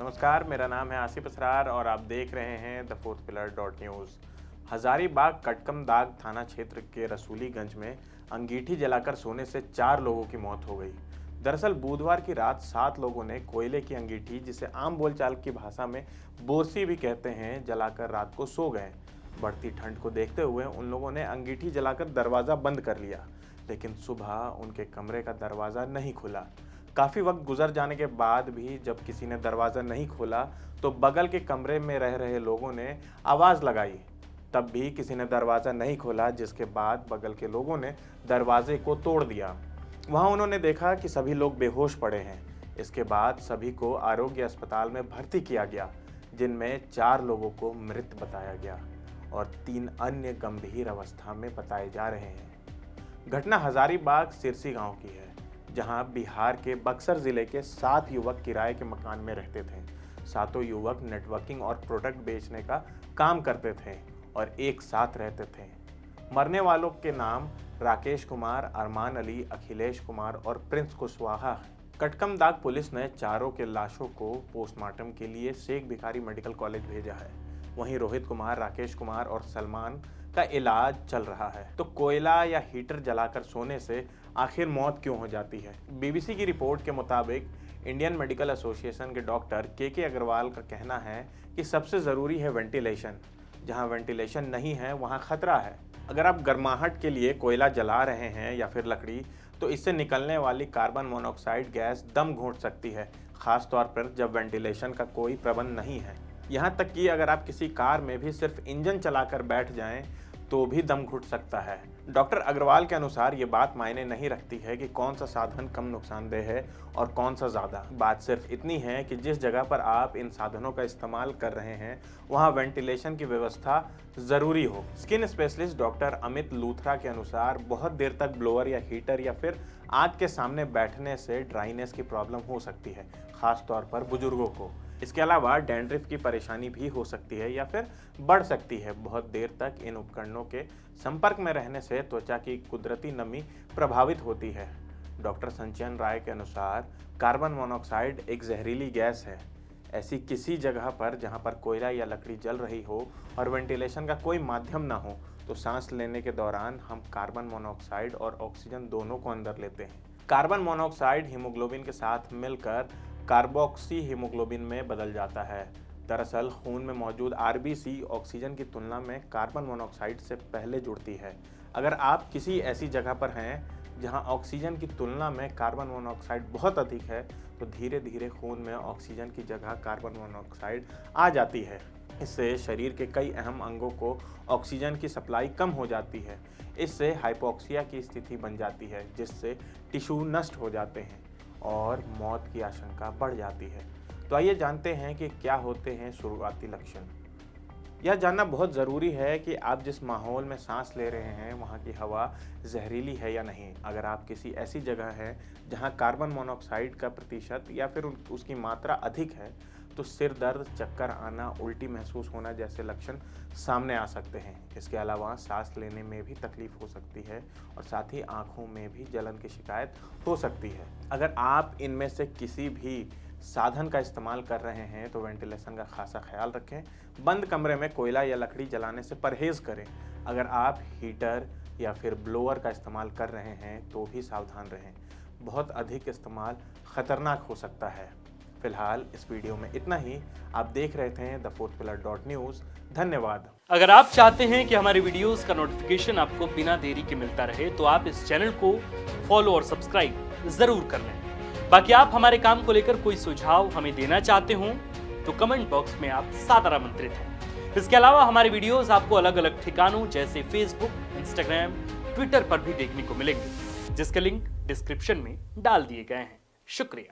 नमस्कार, मेरा नाम है आसिफ असरार और आप देख रहे हैं the fourth pillar .news. Hazaribagh Katkamdag थाना क्षेत्र के रसूलीगंज में अंगीठी जलाकर सोने से 4 लोगों की मौत हो गई। दरअसल बुधवार की रात 7 लोगों ने कोयले की अंगीठी, जिसे आम बोलचाल की भाषा में बोरसी भी कहते हैं, जलाकर रात को सो गए। बढ़ती ठंड को देखते हुए उन लोगों ने अंगीठी जलाकर दरवाज़ा बंद कर लिया, लेकिन सुबह उनके कमरे का दरवाज़ा नहीं खुला। काफ़ी वक्त गुजर जाने के बाद भी जब किसी ने दरवाज़ा नहीं खोला तो बगल के कमरे में रह रहे लोगों ने आवाज़ लगाई। तब भी किसी ने दरवाज़ा नहीं खोला, जिसके बाद बगल के लोगों ने दरवाजे को तोड़ दिया। वहां उन्होंने देखा कि सभी लोग बेहोश पड़े हैं। इसके बाद सभी को आरोग्य अस्पताल में भर्ती किया गया, जिनमें 4 लोगों को मृत बताया गया और 3 अन्य गंभीर अवस्था में बताए जा रहे हैं। घटना हजारीबाग सिरसी गांव की है, जहां बिहार के बक्सर जिले के 7 युवक किराए के मकान में रहते थे। 7 युवक नेटवर्किंग और प्रोडक्ट बेचने का काम करते थे और एक साथ रहते थे। मरने वालों के नाम राकेश कुमार, अरमान अली, अखिलेश कुमार और प्रिंस कुशवाहा है। कटकमदाग पुलिस ने चारों के लाशों को पोस्टमार्टम के लिए शेख भिखारी मेडिकल कॉलेज भेजा है। वहीं रोहित कुमार, राकेश कुमार और सलमान का इलाज चल रहा है। तो कोयला या हीटर जलाकर सोने से आखिर मौत क्यों हो जाती है? बीबीसी की रिपोर्ट के मुताबिक इंडियन मेडिकल एसोसिएशन के डॉक्टर के अग्रवाल का कहना है कि सबसे ज़रूरी है वेंटिलेशन। जहां वेंटिलेशन नहीं है वहां खतरा है। अगर आप गर्माहट के लिए कोयला जला रहे हैं या फिर लकड़ी, तो इससे निकलने वाली कार्बन मोनोऑक्साइड गैस दम घोंट सकती है, खास तौर पर जब वेंटिलेशन का कोई प्रबंध नहीं है। यहाँ तक कि अगर आप किसी कार में भी सिर्फ इंजन चलाकर बैठ जाएं तो भी दम घुट सकता है। डॉक्टर अग्रवाल के अनुसार ये बात मायने नहीं रखती है कि कौन सा साधन कम नुकसानदेह है और कौन सा ज़्यादा। बात सिर्फ इतनी है कि जिस जगह पर आप इन साधनों का इस्तेमाल कर रहे हैं वहाँ वेंटिलेशन की व्यवस्था ज़रूरी हो। Skin specialist doctor Amit Luthra के अनुसार बहुत देर तक ब्लोअर या हीटर या फिर आग के सामने बैठने से ड्राइनेस की प्रॉब्लम हो सकती है, खास तौर पर बुजुर्गों को। इसके अलावा डैंड्रिफ की परेशानी भी हो सकती है या फिर बढ़ सकती है। बहुत देर तक इन उपकरणों के संपर्क में रहने से त्वचा की कुदरती नमी प्रभावित होती है। डॉक्टर संचयन राय के अनुसार कार्बन मोनोऑक्साइड एक जहरीली गैस है। ऐसी किसी जगह पर जहां पर कोयला या लकड़ी जल रही हो और वेंटिलेशन का कोई माध्यम ना हो, तो सांस लेने के दौरान हम कार्बन मोनोऑक्साइड और ऑक्सीजन दोनों को अंदर लेते हैं। कार्बन मोनोऑक्साइड हीमोग्लोबिन के साथ मिलकर कार्बोक्सी हीमोग्लोबिन में बदल जाता है। दरअसल खून में मौजूद आरबीसी ऑक्सीजन की तुलना में कार्बन मोनोऑक्साइड से पहले जुड़ती है। अगर आप किसी ऐसी जगह पर हैं जहां ऑक्सीजन की तुलना में कार्बन मोनोऑक्साइड बहुत अधिक है, तो धीरे धीरे खून में ऑक्सीजन की जगह कार्बन मोनोऑक्साइड आ जाती है। इससे शरीर के कई अहम अंगों को ऑक्सीजन की सप्लाई कम हो जाती है। इससे हाइपोक्सिया की स्थिति बन जाती है, जिससे टिश्यू नष्ट हो जाते हैं और मौत की आशंका बढ़ जाती है। तो आइए जानते हैं कि क्या होते हैं शुरुआती लक्षण। यह जानना बहुत ज़रूरी है कि आप जिस माहौल में सांस ले रहे हैं वहाँ की हवा जहरीली है या नहीं। अगर आप किसी ऐसी जगह हैं जहाँ कार्बन मोनोऑक्साइड का प्रतिशत या फिर उसकी मात्रा अधिक है, तो सिर दर्द, चक्कर आना, उल्टी महसूस होना जैसे लक्षण सामने आ सकते हैं। इसके अलावा सांस लेने में भी तकलीफ हो सकती है और साथ ही आँखों में भी जलन की शिकायत हो सकती है। अगर आप इनमें से किसी भी साधन का इस्तेमाल कर रहे हैं तो वेंटिलेशन का खासा ख्याल रखें। बंद कमरे में कोयला या लकड़ी जलाने से परहेज़ करें। अगर आप हीटर या फिर ब्लोअर का इस्तेमाल कर रहे हैं तो भी सावधान रहें। बहुत अधिक इस्तेमाल खतरनाक हो सकता है। फिलहाल इस वीडियो में इतना ही। आप देख रहे थे द फोर्थ पिलर .न्यूज़। धन्यवाद। अगर आप चाहते हैं कि हमारे वीडियोस का नोटिफिकेशन आपको बिना देरी के मिलता रहे, तो आप इस चैनल को फॉलो और सब्सक्राइब जरूर कर लें। बाकी आप हमारे काम को लेकर कोई सुझाव हमें देना चाहते हो तो कमेंट बॉक्स में आप सादर आमंत्रित हैं। इसके अलावा हमारे वीडियोस आपको अलग अलग ठिकानों जैसे फेसबुक, इंस्टाग्राम, ट्विटर पर भी देखने को मिलेंगे, जिसके लिंक डिस्क्रिप्शन में डाल दिए गए हैं। शुक्रिया।